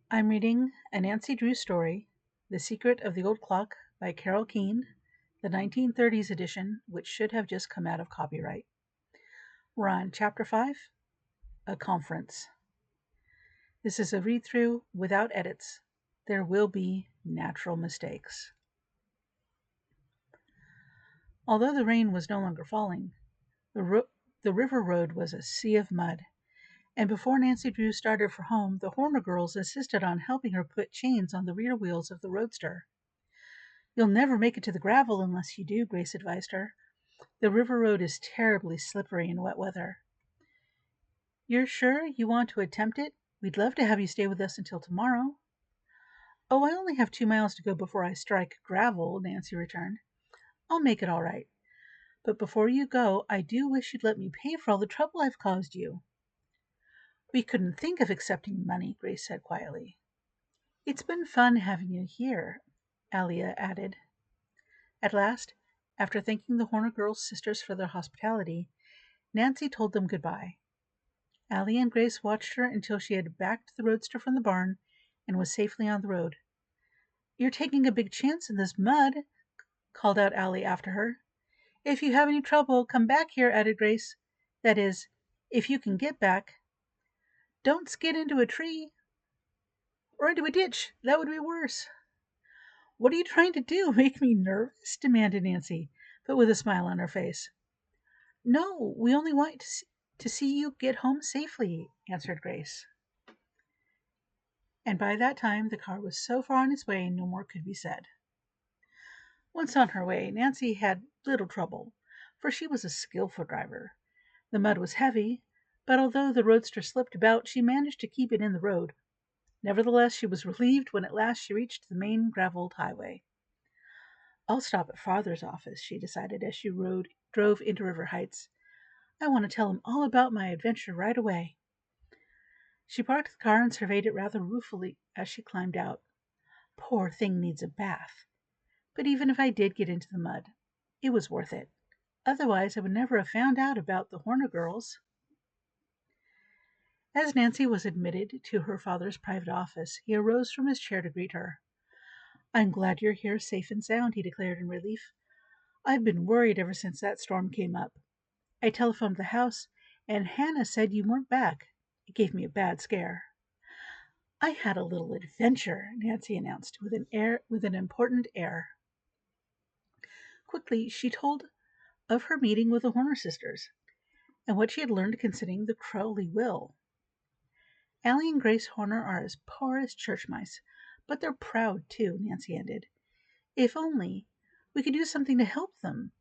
I'm reading a Nancy Drew story, The Secret of the Old Clock by Carolyn Keene, the 1930s edition, which should have just come out of copyright. We're on Chapter 5, A Conference. This is a read-through without edits. There will be natural mistakes. Although the rain was no longer falling, the river road was a sea of mud, and before Nancy Drew started for home, the Horner girls insisted on helping her put chains on the rear wheels of the roadster. "You'll never make it to the gravel unless you do," Grace advised her. "The river road is terribly slippery in wet weather." "You're sure you want to attempt it? We'd love to have you stay with us until tomorrow." "Oh, I only have 2 miles to go before I strike gravel," Nancy returned. "I'll make it all right. But before you go, I do wish you'd let me pay for all the trouble I've caused you." "We couldn't think of accepting money," Grace said quietly. "It's been fun having you here," Alia added. At last, after thanking the Horner girls' sisters for their hospitality, Nancy told them goodbye. Allie and Grace watched her until she had backed the roadster from the barn and was safely on the road. "You're taking a big chance in this mud," called out Allie after her. "If you have any trouble, come back here," added Grace. "That is, if you can get back. Don't skid into a tree or into a ditch. That would be worse." "What are you trying to do? Make me nervous?" demanded Nancy, but with a smile on her face. "No, we only want to see you get home safely," answered Grace. And by that time the car was so far on its way no more could be said. Once on her way, Nancy had little trouble, for she was a skillful driver. The mud was heavy, but although the roadster slipped about, she managed to keep it in the road. Nevertheless, she was relieved when at last she reached the main graveled highway. "I'll stop at Father's office," she decided as she drove into River Heights. "I want to tell him all about my adventure right away." She parked the car and surveyed it rather ruefully as she climbed out. "Poor thing needs a bath. But even if I did get into the mud, it was worth it. Otherwise, I would never have found out about the Horner girls." As Nancy was admitted to her father's private office, he arose from his chair to greet her. "I'm glad you're here safe and sound," he declared in relief. "I've been worried ever since that storm came up. I telephoned the house, and Hannah said you weren't back. It gave me a bad scare." "I had a little adventure," Nancy announced with an important air. Quickly, she told of her meeting with the Horner sisters, and what she had learned concerning the Crowley will. "Allie and Grace Horner are as poor as church mice, but they're proud, too," Nancy ended. "If only we could do something to help them.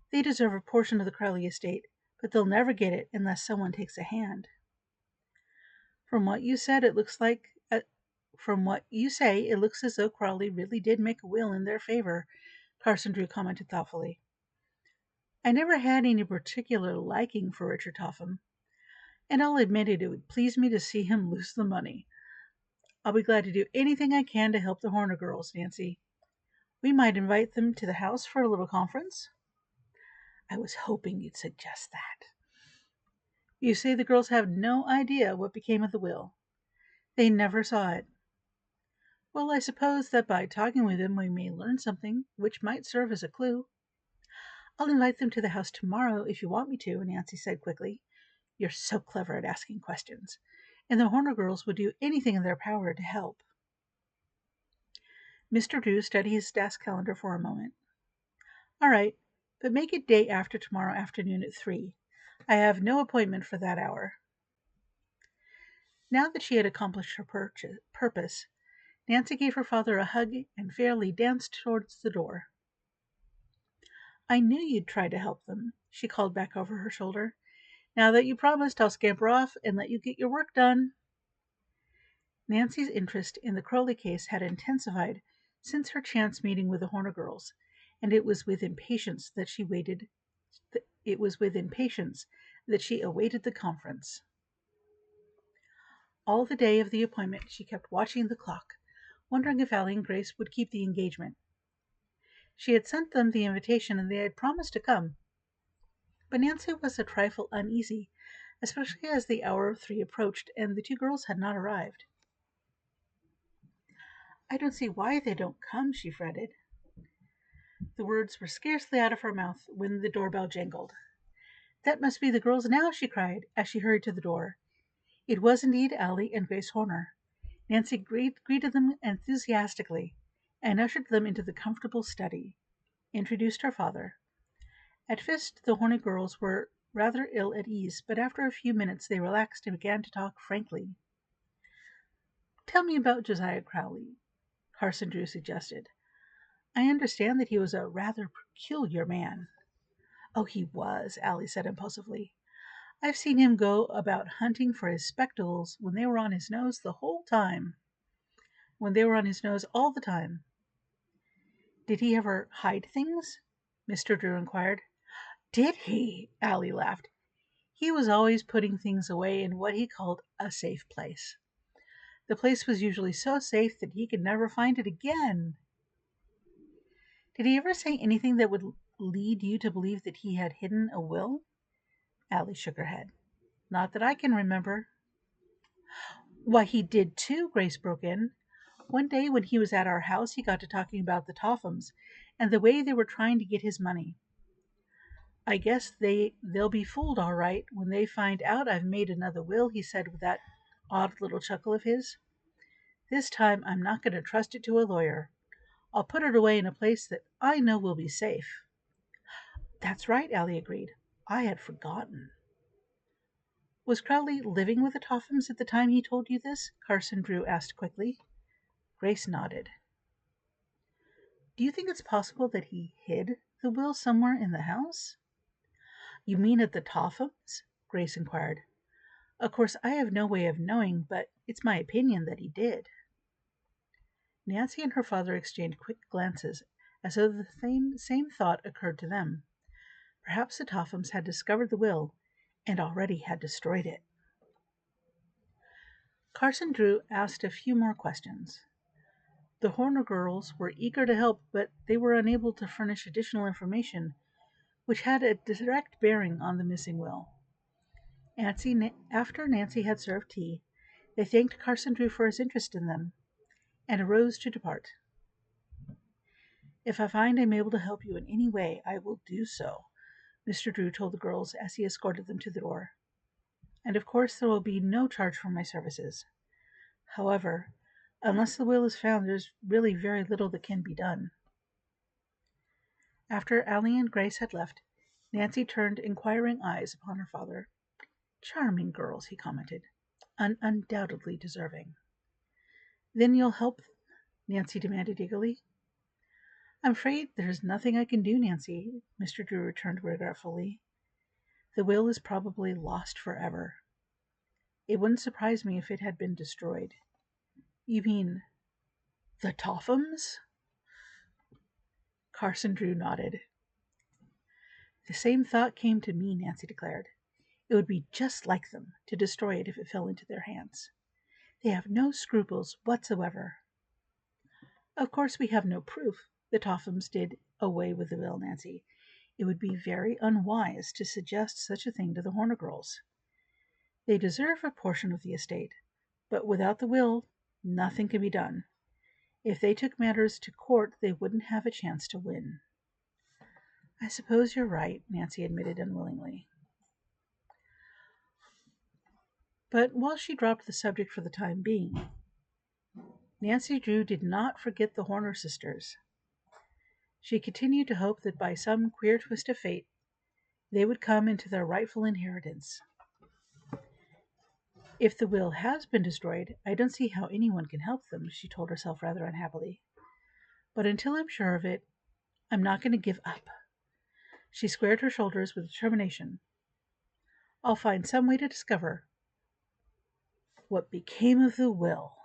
They deserve a portion of the Crowley estate, but they'll never get it unless someone takes a hand." From what you say, it looks as though Crowley really did make a will in their favor," Carson Drew commented thoughtfully. "I never had any particular liking for Richard Topham, and I'll admit it would please me to see him lose the money. I'll be glad to do anything I can to help the Horner girls, Nancy. We might invite them to the house for a little conference." "I was hoping you'd suggest that." "You say the girls have no idea what became of the will?" "They never saw it." "Well, I suppose that by talking with them we may learn something which might serve as a clue." "I'll invite them to the house tomorrow if you want me to," Nancy said quickly. "You're so clever at asking questions, and the Horner girls would do anything in their power to help." Mr. Drew studied his desk calendar for a moment. "All right, but make it day after tomorrow afternoon at 3. I have no appointment for that hour." Now that she had accomplished her purpose, Nancy gave her father a hug and fairly danced towards the door. "I knew you'd try to help them," she called back over her shoulder. "Now that you promised, I'll scamper off and let you get your work done." Nancy's interest in the Crowley case had intensified since her chance meeting with the Horner girls, and it was with impatience that she awaited the conference. All the day of the appointment she kept watching the clock, wondering if Allie and Grace would keep the engagement. She had sent them the invitation and they had promised to come. But Nancy was a trifle uneasy, especially as the hour of 3 approached and the two girls had not arrived. I don't see why they don't come, she fretted. The words were scarcely out of her mouth when the doorbell jangled. That must be the girls now, she cried as she hurried to the door. It was indeed Allie and Grace Horner. Nancy greeted them enthusiastically and ushered them into the comfortable study, introduced her father. At first the Horner girls were rather ill at ease, but after a few minutes they relaxed and began to talk frankly. Tell me about Josiah Crowley, Carson Drew suggested. I understand that he was a rather peculiar man. Oh, he was, Allie said impulsively. I've seen him go about hunting for his spectacles when they were on his nose the whole time. When they were on his nose all the time. Did he ever hide things? Mr. Drew inquired. Did he? Allie laughed. He was always putting things away in what he called a safe place. The place was usually so safe that he could never find it again. Did he ever say anything that would lead you to believe that he had hidden a will? Allie shook her head. Not that I can remember. Why, he did too, Grace broke in. One day when he was at our house, he got to talking about the Tophams and the way they were trying to get his money. I guess they'll be fooled all right when they find out I've made another will, he said with that odd little chuckle of his. This time I'm not going to trust it to a lawyer. I'll put it away in a place that I know will be safe. That's right, Allie agreed. I had forgotten. Was Crowley living with the Tophams at the time he told you this? Carson Drew asked quickly. Grace nodded. Do you think it's possible that he hid the will somewhere in the house? You mean at the Tophams? Grace inquired. Of course, I have no way of knowing, but it's my opinion that he did. Nancy and her father exchanged quick glances, as though the same thought occurred to them. Perhaps the Tophams had discovered the will and already had destroyed it. Carson Drew asked a few more questions. The Horner girls were eager to help, but they were unable to furnish additional information which had a direct bearing on the missing will. After Nancy had served tea, they thanked Carson Drew for his interest in them and arose to depart. If I find I'm able to help you in any way, I will do so, Mr. Drew told the girls as he escorted them to the door. And of course there will be no charge for my services. However, unless the will is found, there's really very little that can be done. After Allie and Grace had left, Nancy turned inquiring eyes upon her father. Charming girls, he commented. Undoubtedly deserving. Then you'll help? Nancy demanded eagerly. I'm afraid there's nothing I can do, Nancy, Mr. Drew returned regretfully. The will is probably lost forever. It wouldn't surprise me if it had been destroyed. You mean the Tophams? Carson Drew nodded. The same thought came to me, Nancy declared. It would be just like them to destroy it if it fell into their hands. They have no scruples whatsoever. Of course, we have no proof the Tophams did away with the will, Nancy. It would be very unwise to suggest such a thing to the Horner girls. They deserve a portion of the estate, but without the will, nothing can be done. If they took matters to court, they wouldn't have a chance to win. I suppose you're right, Nancy admitted unwillingly. But while she dropped the subject for the time being, Nancy Drew did not forget the Horner sisters. She continued to hope that by some queer twist of fate, they would come into their rightful inheritance. If the will has been destroyed, I don't see how anyone can help them, she told herself rather unhappily. But until I'm sure of it, I'm not going to give up. She squared her shoulders with determination. I'll find some way to discover what became of the will.